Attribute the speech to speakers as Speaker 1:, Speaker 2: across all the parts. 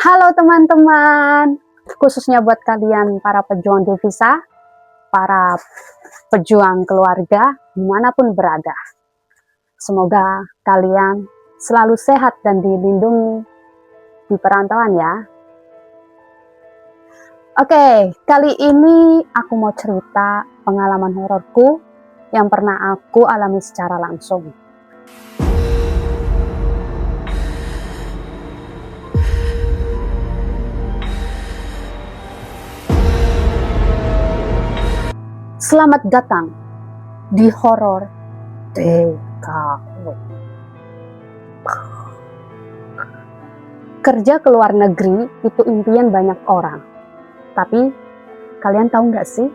Speaker 1: Halo teman-teman, khususnya buat kalian para pejuang devisa, para pejuang keluarga, dimanapun berada. Semoga kalian selalu sehat dan dilindungi di perantauan ya. Oke, kali ini aku mau cerita pengalaman hororku yang pernah aku alami secara langsung. Selamat datang di horor TKW. Kerja ke luar negeri itu impian banyak orang. Tapi kalian tahu nggak sih,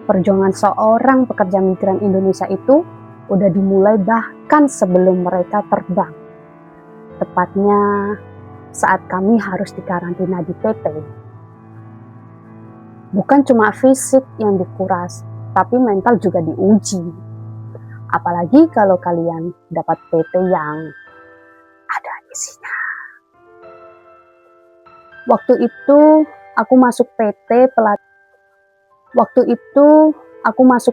Speaker 1: perjuangan seorang pekerja migran Indonesia itu udah dimulai bahkan sebelum mereka terbang. Tepatnya saat kami harus dikarantina di PT. Bukan cuma fisik yang dikuras, tapi mental juga diuji. Apalagi kalau kalian dapat PT yang ada isinya. Waktu itu aku masuk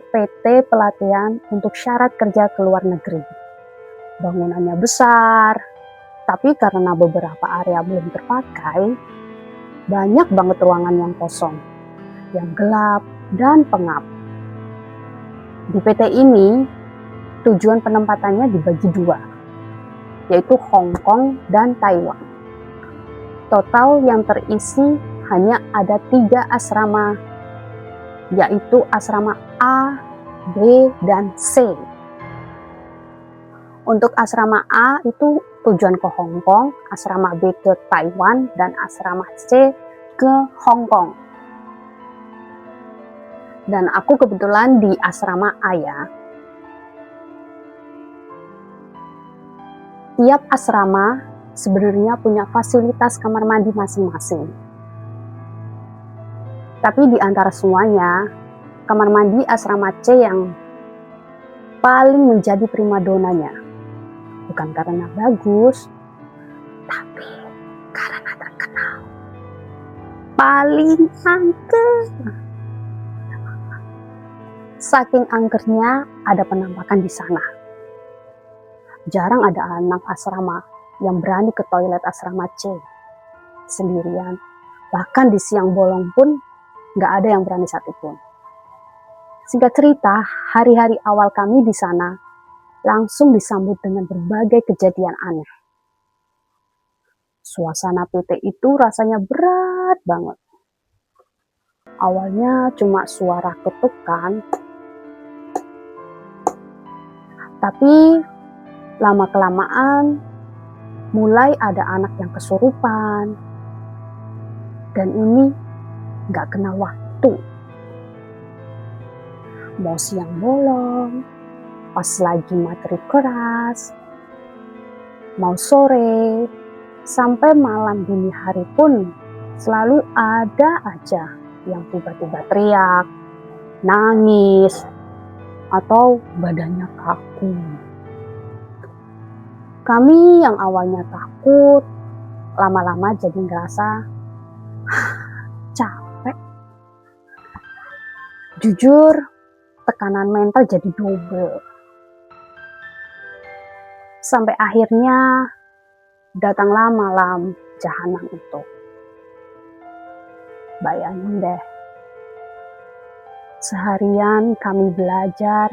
Speaker 1: PT pelatihan untuk syarat kerja ke luar negeri. Bangunannya besar, tapi karena beberapa area belum terpakai, banyak banget ruangan yang kosong, yang gelap dan pengap. Di PT ini, tujuan penempatannya dibagi dua, yaitu Hong Kong dan Taiwan. Total yang terisi hanya ada 3 asrama, yaitu asrama A, B, dan C. Untuk asrama A itu tujuan ke Hong Kong, asrama B ke Taiwan, dan asrama C ke Hong Kong. Dan aku kebetulan di asrama A ya. Tiap asrama sebenarnya punya fasilitas kamar mandi masing-masing. Tapi di antara semuanya, kamar mandi asrama C yang paling menjadi primadonanya. Bukan karena bagus, tapi karena terkenal. Paling angker. Saking angkernya, ada penampakan di sana. Jarang ada anak asrama yang berani ke toilet asrama C sendirian. Bahkan di siang bolong pun nggak ada yang berani satupun. Singkat cerita, hari-hari awal kami di sana langsung disambut dengan berbagai kejadian aneh. Suasana PT itu rasanya berat banget. Awalnya cuma suara ketukan, tapi lama-kelamaan mulai ada anak yang kesurupan. Dan ini gak kena waktu. Mau siang bolong, pas lagi materi keras, mau sore, sampai malam dini hari pun selalu ada aja yang tiba-tiba teriak, nangis, atau badannya kaku. Kami yang awalnya takut, lama-lama jadi ngerasa capek. Jujur, tekanan mental jadi double. Sampai akhirnya datanglah malam jahanam itu. Bayangin deh, seharian kami belajar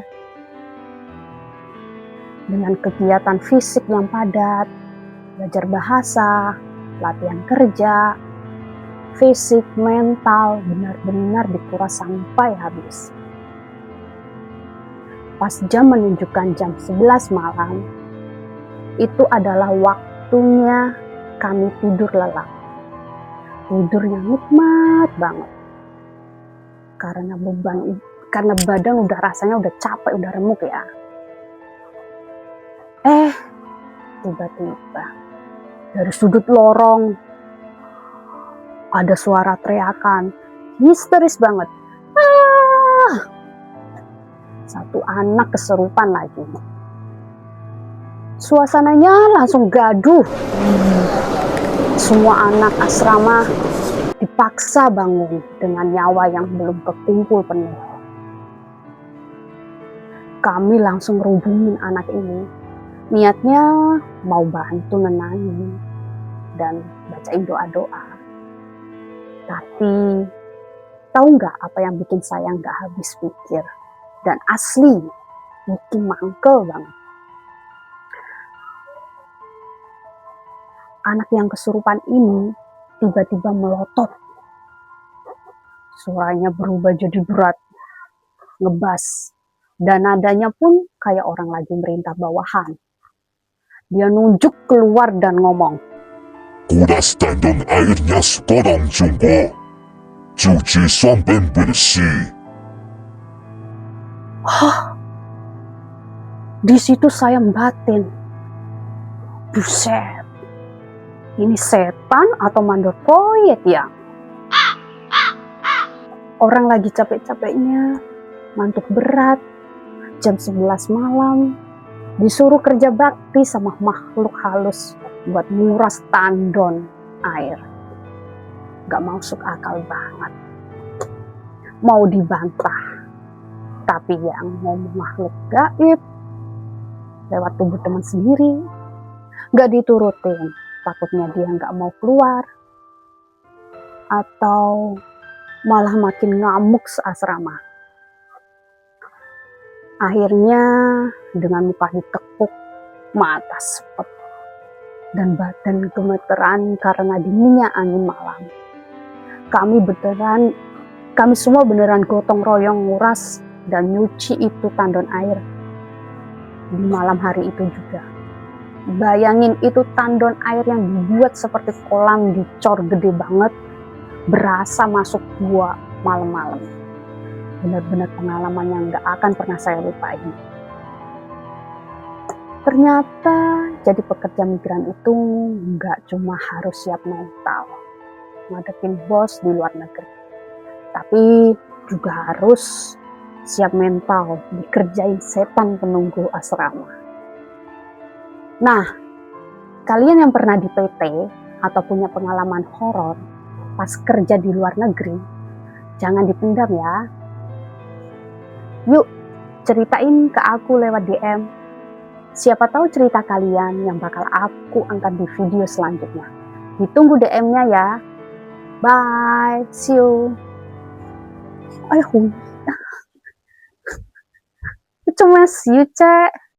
Speaker 1: dengan kegiatan fisik yang padat, belajar bahasa, latihan kerja, fisik, mental benar-benar dikuras sampai habis. Pas jam menunjukkan jam 11 malam, itu adalah waktunya kami tidur lelap. Tidur yang nikmat banget. Karena badan udah rasanya udah capek, udah remuk ya. Tiba-tiba dari sudut lorong ada suara teriakan histeris banget. Satu anak kesurupan lagi. Suasananya langsung gaduh. Semua anak asrama dipaksa bangun dengan nyawa yang belum kekumpul penuh. Kami langsung hubungin anak ini. Niatnya mau bantu nenangin dan bacain doa-doa. Tapi tahu nggak apa yang bikin saya nggak habis pikir? Dan asli bikin mangkel banget. Anak yang kesurupan ini tiba-tiba melotot. Suaranya berubah jadi berat, ngebas, dan nadanya pun kayak orang lagi merintah bawahan. Dia nunjuk keluar dan ngomong,
Speaker 2: "Kudas tandon airnya sekarang juga. Cuci sampai bersih."
Speaker 1: Di situ saya batin. Buset, ini setan atau mandor proyek ya? Orang lagi capek-capeknya, ngantuk berat, jam 11 malam, disuruh kerja bakti sama makhluk halus buat nguras tandon air. Gak masuk akal banget. Mau dibantah, tapi yang ngomong makhluk gaib lewat tubuh teman sendiri, gak diturutin, takutnya dia gak mau keluar, atau malah makin ngamuk seasrama. Akhirnya dengan muka ditekuk, mata sepet, dan badan gemeteran karena dinginnya angin malam. Kami semua beneran gotong royong nguras dan nyuci itu tandon air di malam hari itu juga. Bayangin itu tandon air yang dibuat seperti kolam dicor gede banget, berasa masuk gua malam-malam. Benar-benar pengalaman yang gak akan pernah saya lupain. Ternyata jadi pekerja migran itu gak cuma harus siap mental ngadepin bos di luar negeri, tapi juga harus siap mental dikerjain setan penunggu asrama. Nah, kalian yang pernah di PT atau punya pengalaman horor pas kerja di luar negeri, jangan dipendam ya. Yuk, ceritain ke aku lewat DM. Siapa tahu cerita kalian yang bakal aku angkat di video selanjutnya. Ditunggu DM-nya ya. Bye, see you. Ayo, cuma see you, Cek.